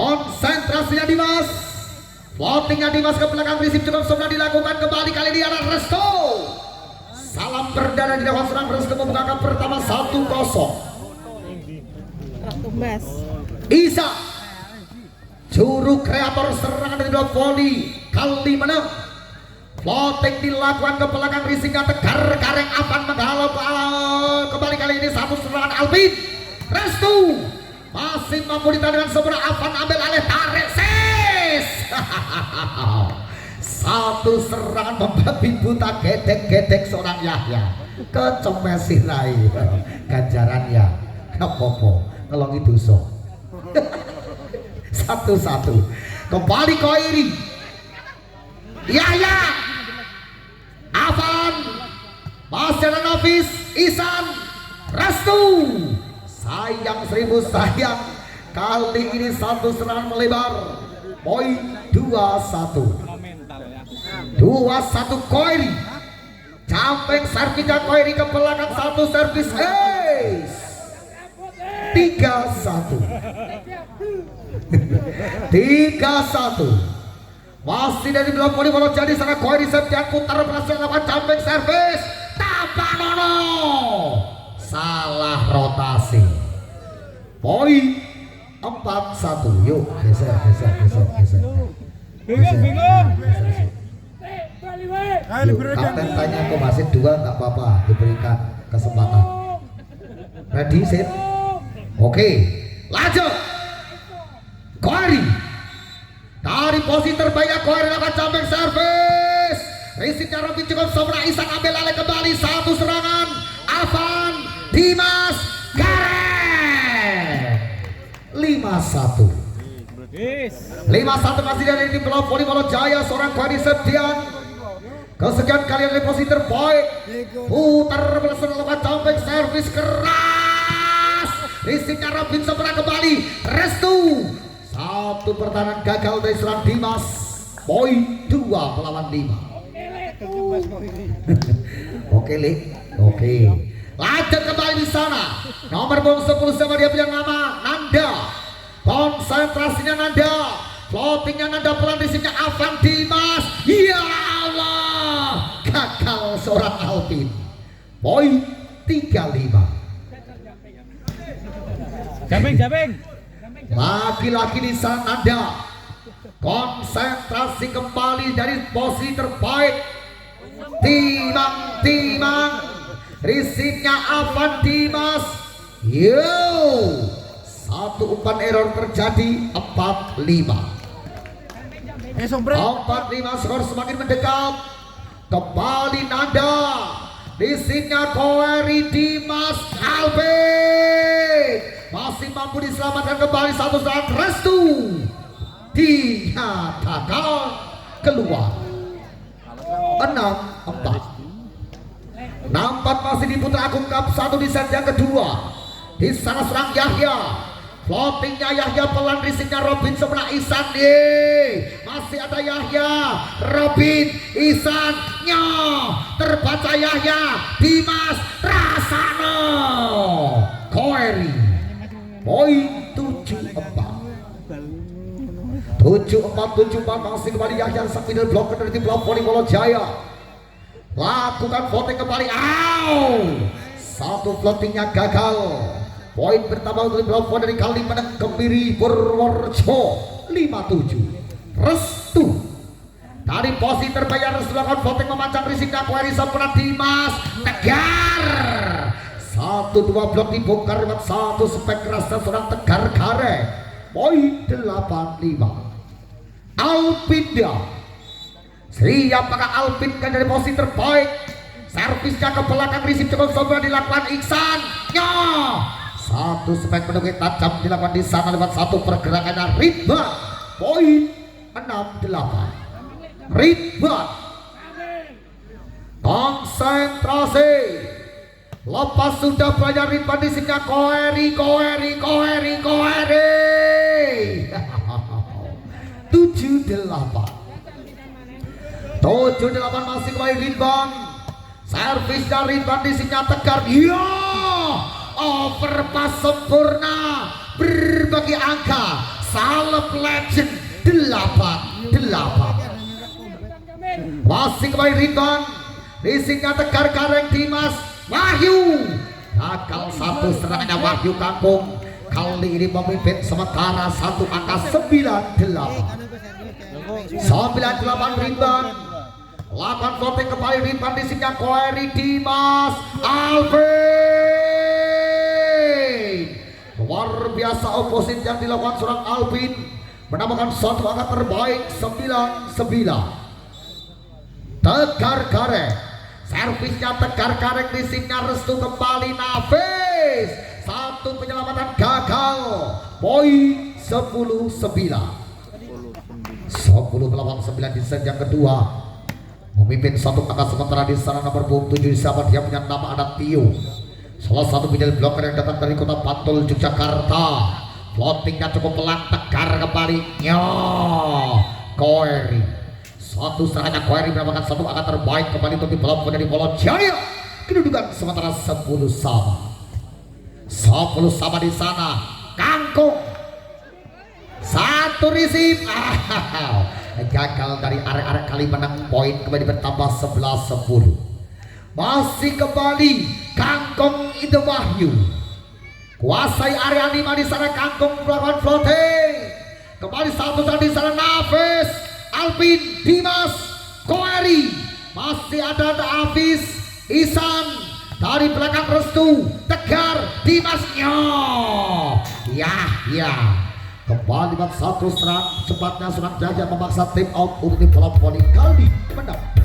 konsentrasinya Dimas, floatingnya Dimas ke belakang, risip cukup sudah dilakukan kembali, kali ini adalah Resto. Salam perdana di dewan serang Resto membukakan pertama 1-0. Isa juru kreator serangan dari dua volley kali menang, floating dilakukan ke belakang, risiknya Tegar Kareng Avan menghalau kembali, kali ini satu serangan Alvin. Restu masih mampu ditahan dengan sempurna, Avan ambil alih, tarik sis. Satu serangan membabi buta, gedek-gedek seorang Yahya, kecomesi rai ganjarannya apa-apa ngelongi dosa. 1-1 kembali Koiri, Yahya, Avan, masih ada Nafis, Isan, Restu. Sayang 1000 sayang, kali ini satu serangan melebar. Poin 2-1 Koiri. Campeng servisnya Koiri ke belakang, satu servis ace. 3-1 masih dari belakang poli bola, jadi sana Koiri Septian putar berhasil lawan campeng servis tanpa nono, salah rotasi. Poin 4-1. Yuk geser. Bingung. Kapten tanya kok masih 2, nggak apa-apa, diberikan kesempatan. Ready set. Oke, lanjut. Koiri dari posisi terbaik, Koiri lakukan camping servis, risipnya Robin cukup sempurna, Isan ambil alih kembali, satu serangan Avan, Dimas, Gareng. 5-1 masih dari tim bola voli bola Jaya, seorang Koiri Septian. Kesekian kali dari posisi terbaik, putar berhasil lakukan camping servis keras, risipnya Robin sempurna kembali, Restu. Satu pertahanan gagal dari serang Dimas. Poin 2 melawan 5. Oke, Lik. Oke. Lanjut kembali di sana. Nomor 10 sama dia punya nama Nanda. Konsentrasinya Nanda. Floatingnya Nanda, pelan risipnya Avan, Dimas. Ya Allah, gagal seorang Alvin. Poin 3-5. Jamping. Lagi-lagi di sana Nanda. Konsentrasi kembali dari posisi terbaik. Timang. Risipnya Avan, Dimas. Yo, satu umpan error terjadi. 4-5 skor semakin mendekat. Kembali Nanda, risipnya Koiri, Dimas, Alvin masih mampu diselamatkan kembali, satu saat Restu dinyatakan keluar. 6-4 masih diputar Agung Cup 1 di set yang kedua. Di sana serang Yahya, floatingnya Yahya pelan, risipnya Robin sempurna, Isan. Masih ada Yahya, Robin, Isan, terbaca Yahya, Dimas, Rasano, Koiri. Poin 7-4 masih kembali Yahya sang middle blocker dari tim blok voli bola Jaya. Lakukan voting kembali. Satu floatingnya gagal. Poin pertama untuk blok voli dari Kalimantan Kemiri Purworejo. 5-7 Restu dari posisi terbaik, Restu lakukan voting memancang, risipnya Koiri sempurna, Dimas, Tegar. 1-2 blok dibongkar lewat satu spek kerasnya seorang Tegar Kareng. Poin 8-5 Alpinda. Siapakah Alpin kan dari posisi terbaik, servisnya ke belakang, risip cukup sobat dilakukan Iksan. Satu spek menunggu tajam dilakukan di sana lewat satu pergerakannya Ridwan. Poin 6-8 Ridwan. Konsentrasi. Lepas sudah banyak Ridwan, disipnya Koiri. 7-8 masih kembali Ridwan. Servis dari Ridwan, disipnya Tegar. Overpass sempurna, berbagi angka, salah Caleb Legend 8-8. Masih kembali rebound. Racingnya Tegar Kareng Dimas Wahyu. Gagal satu serangannya Wahyu Kangkung. Kali ini memimpin sementara satu angka 98 rebound. 8 voting kembali rebound di sini Koeri Dimas Alvin. Luar biasa oposit yang dilakukan seorang Alvin menambahkan satu angka terbaik 99. Tegar Kareng, servisnya Tegar Kareng di sini restu kembali Nafis. Satu penyelamatan gagal. Poin 10-9. 10-9 di set yang kedua. Memimpin satu angka sementara di sana nomor 7 siapa dia punya nama ada Tio. Salah satu middle blocker yang datang dari kota Bantul Yogyakarta. Floatingnya cukup pelan. Tegar kembali. Ya, Koeri. Satu serangannya Koeri mendapatkan satu angka terbaik kembali untuk diblok dari Polo Jaya. Kedudukan sementara 10 sama. 10 sama di sana. Kangkung. Satu receive. Gagal dari arek-arek kali menang. Poin kembali bertambah 11-10. Masih kembali Kangkung Ide Wahyu. Kuasai area 5 di sana. Kangkung melakukan floating. Kembali satu di sana Nafis, Alvin, Dimas, Koeri. Masih ada Hafiz, Isan. Dari belakang restu Tegar Dimasnya. Ya. Kembali satu serang cepatnya Sunan Jaya memaksa tim out untuk bola voli kali menang.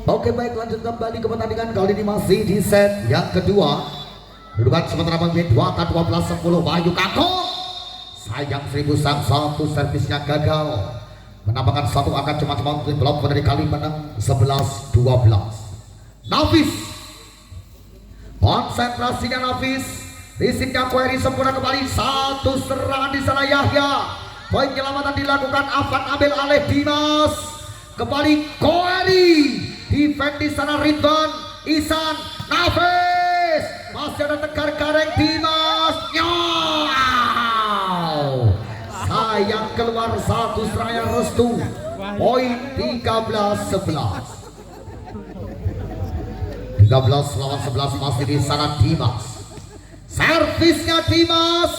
Oke baik, lanjut kembali ke pertandingan kali ini masih di set yang kedua. Kedudukan sementara memimpin 12-10 Wahyu Kangkung. Sayang 1000 sang satu servisnya gagal. Menambahkan satu angka cuma untuk bola voli dari kali menang 11-12. Nafis. Konsentrasinya Nafis. Risipnya Koeri sempurna kembali. Satu serangan di sana Yahya. Penyelamatan dilakukan Afan Abel Aleh Dimas. Kembali Koeri. Defend di sana Ridwan, Isan, Nafis. Masih ada Tegar Kareng Dimas. Sayang keluar satu serangan restu. Poin 13-11. 13 lawan 11 masih di sana Dimas. Servisnya Dimas.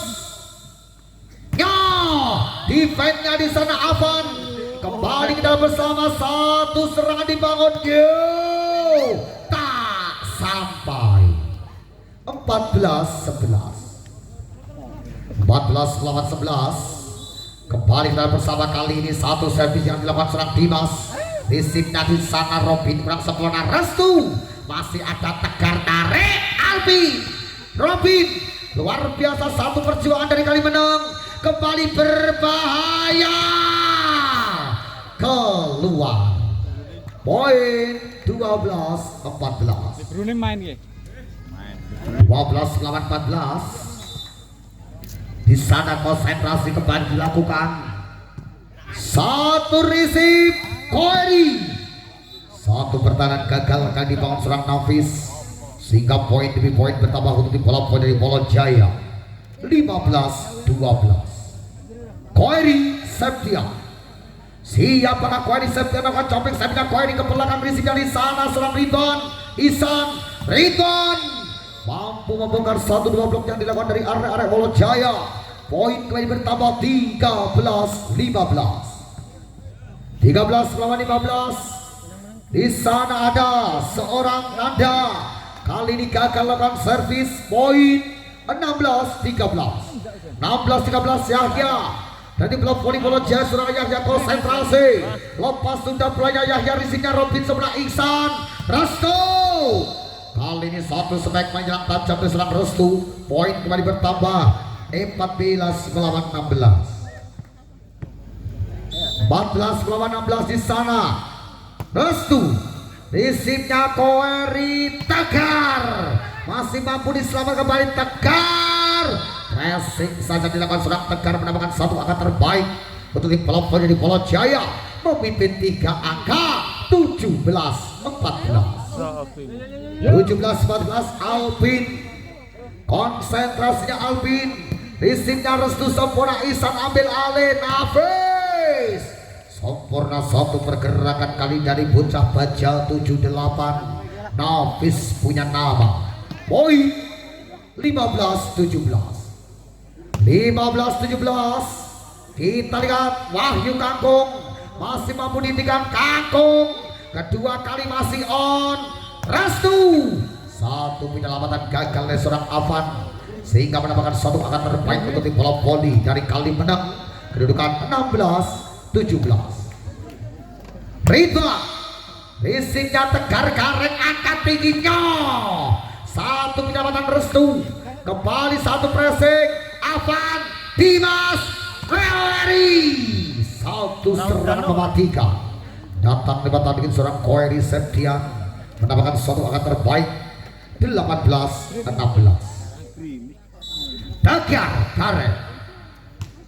Defense-nya di sana Afan. Kembali kita bersama satu serangan dibangun. Tak sampai. 14-11. 14 lawan 11. Kembali kita bersama kali ini satu servis yang dilakukan serang Dimas. Risipnya di sana Robin kurang sempurna restu. Masih ada Tegar tarik Albi. Robin luar biasa satu perjuangan dari kali menang. Kembali berbahaya. Keluar. Poin 12-14. Brunei main ya? 12 lawan 14. Di sana konsentrasi kembali dilakukan. Satu receive Koeri. Satu pertahanan gagal akan dibangun serang Nafis. Sehingga poin demi poin bertambah untuk di bola poin dari Polo Jaya 15-12. Koeri Septian. Siapakah Koeri Septian akan coping Septian Koeri ke belakang risiko di sana serang Ridwan, Isan, Ridwan mampu membongkar 1-2 blok yang dilakukan dari area Polo Jaya. Poin kembali bertambah 13-15. 13 lawan 15. Di sana ada seorang Nanda. Kali ini gagal lakukan servis. Poin 16-13. 16-13 Yahya. Dan di blok voli Polo Jaya Surabaya Yahya konsentrasi. Lepas sudah pulangnya Yahya risikonya Robin sebelah Iksan. Restu. Kali ini satu sebaik menyerang tajam di serang Restu. Poin kembali bertambah 14 melawan 16. 14 melawan 16 di sana. Restu. Risipnya Koeri Tegar. Masih mampu diselamatkan kembali Tegar. Racing saja dilakukan serang Tegar menambahkan satu angka terbaik untuk tim pelopor di Polo Jaya. Memimpin 3 angka 17-14. 17-14 Alvin. Konsentrasinya Alvin. Risingnya Restu sempurna, Ihsan ambil alih, Nafis sempurna. Satu pergerakan kali dari bocah baja 78. Nafis punya nama. Poin 15-17. 15-17. Kita lihat Wahyu Kangkung masih mampu dihentikan. Kangkung kedua kali masih on. Restu satu penyelamatan gagal dari seorang Avan sehingga mendapatkan satu angka terbaik untuk tim bola voli dari kali menang. Kedudukan 16-17. Ridwan risingnya Tegar Gareng angkat tingginya. Satu penyelamatan Restu. Kembali satu pressing Avan Dimas Koeri. Satu serangan mematikan. Datang lewat bikin seorang Koeri Septian mendapatkan suatu angka terbaik 18-16. Tegar Gareng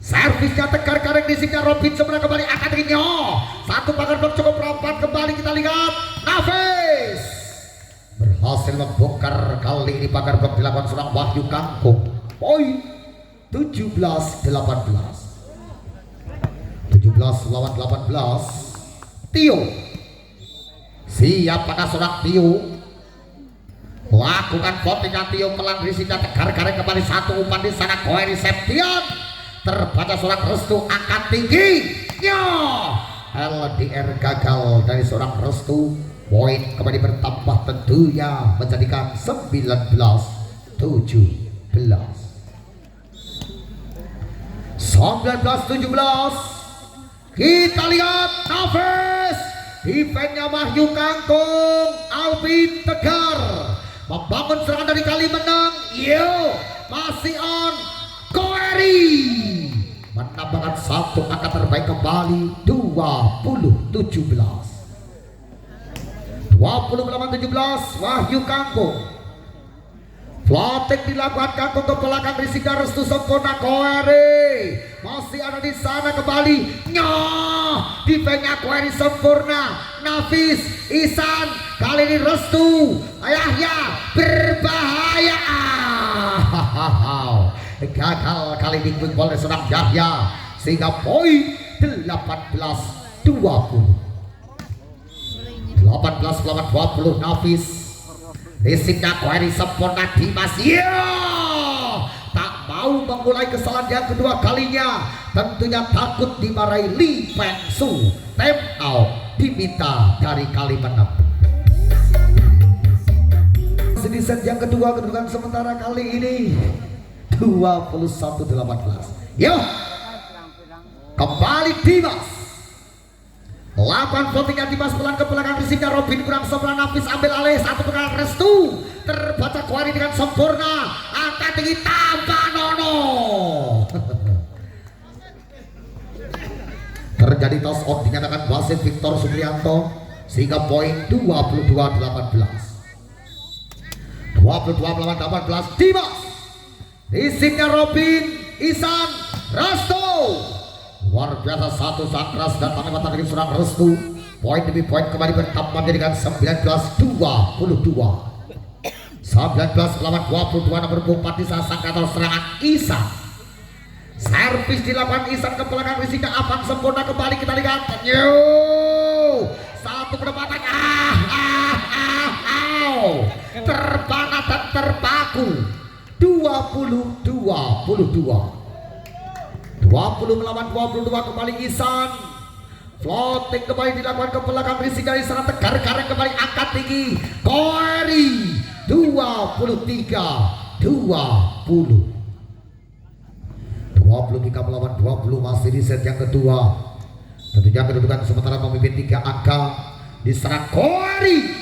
servisnya Tegar Gareng disingkat Robin sebenarnya kembali angkat tingginya. Satu pagar blok cukup rapat kembali kita lihat. Nafis berhasil membongkar. Kali ini pagar blok dilakukan seorang Wahyu Kangkung. Poin 17-18. 17-18. Tio siap pada seorang Tio. Lakukan votingnya Tio pelan risingnya Tegar Gareng kembali satu umpan di sana. Koeri Septian terbaca seorang Restu angkat tinggi. LDR gagal dari seorang Restu. Poin kembali bertambah tentunya menjadikan 19-17. 19-17. Kita lihat Nafis defense-nya Wahyu Kangkung. Alvin Tegar membangun serangan dari kali menang. Masih on. Koeri menambahkan satu angka terbaik kembali. 20-17. 20-17. Wahyu Kangkung. Floating dilakukan Kangkung ke belakang risingnya Restu sempurna. Koeri masih ada di sana kembali. Defense-nya Koeri sempurna. Nafis Ihsan kali ini Restu Yahya berbahaya. Gagal kali ini quick ball dari seorang Yahya sehingga poin 18-20. 18-20. Nafis risingnya Koeri sempurna. Dimas tak mau memulai kesalahan yang kedua kalinya. Tentunya takut dimarahi Lee Peng Su. Time out diminta dari kali menang. Di set yang kedua kedudukan sementara kali ini 21-18. Kembali Dimas. Lakukan votingnya Dimas pelan ke belakang risingnya Robin kurang sempurna. Nafis ambil alih satu perkara Restu terbaca Koeri dengan sempurna. Angkat tinggi tanpa Nono. Terjadi toss out dinyatakan wasit Victor Supriyanto sehingga poin 22-18. 22-18. Dimas risingnya Robin Ihsan Restu luar biasa. Satu saat keras dan penempatan dari seorang Restu. Poin demi poin kembali bertambah menjadikan 19-22. 19 melawan 22. Nomor 4 di saat kantor serangan Ihsan. Servis dilakukan Ihsan ke belakang risingnya Avan sempurna kembali kita lihat. Satu penempatan terbana dan terpaku. 20-22. 20 melawan 22 kembali Ihsan. Floating kembali dilakukan ke belakang rising dari sana. Tegar Gareng kembali angkat tinggi. Koeri 23-20. 23 melawan 20 masih di set yang kedua. Tentunya kedudukan sementara memimpin 3 angka. Diserang Koeri.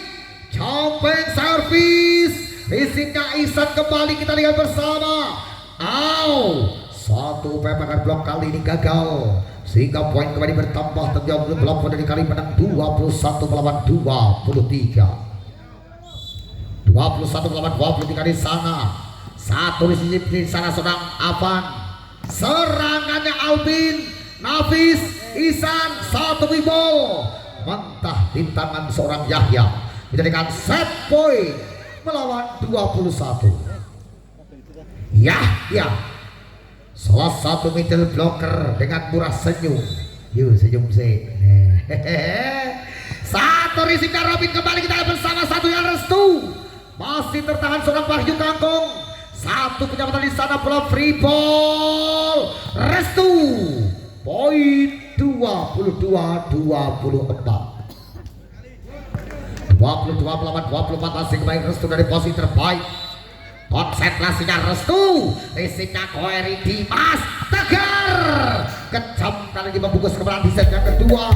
Compeng servis. Risingnya Ihsan kembali kita lihat bersama. Satu upaya pagar blok kali ini gagal sehingga poin kembali bertambah. Tentunya blok dari kali menang 21 melawan 23. 21 melawan 23 di sana. Satu di sana sedang Avan. Serangannya Alvin, Nafis, Ihsan. Satu ball mentah di tangan seorang Yahya menjadikan set point melawan 21. Yahya salah satu middle blocker dengan murah senyum. Yuk senyum sih. Satu risiko Robin kembali kita bersama satu yang Restu. Masih tertahan seorang Wahyu Kangkung. Satu penyambatan di sana bola free ball. Restu. Poin 22-24. 22 melawan 24 masih kembali Restu dari posisi terbaik. Konsentrasinya Restu, isinya Koeri Dimas Tegar, kejam kali ini membungkus kemenangan di set yang kedua.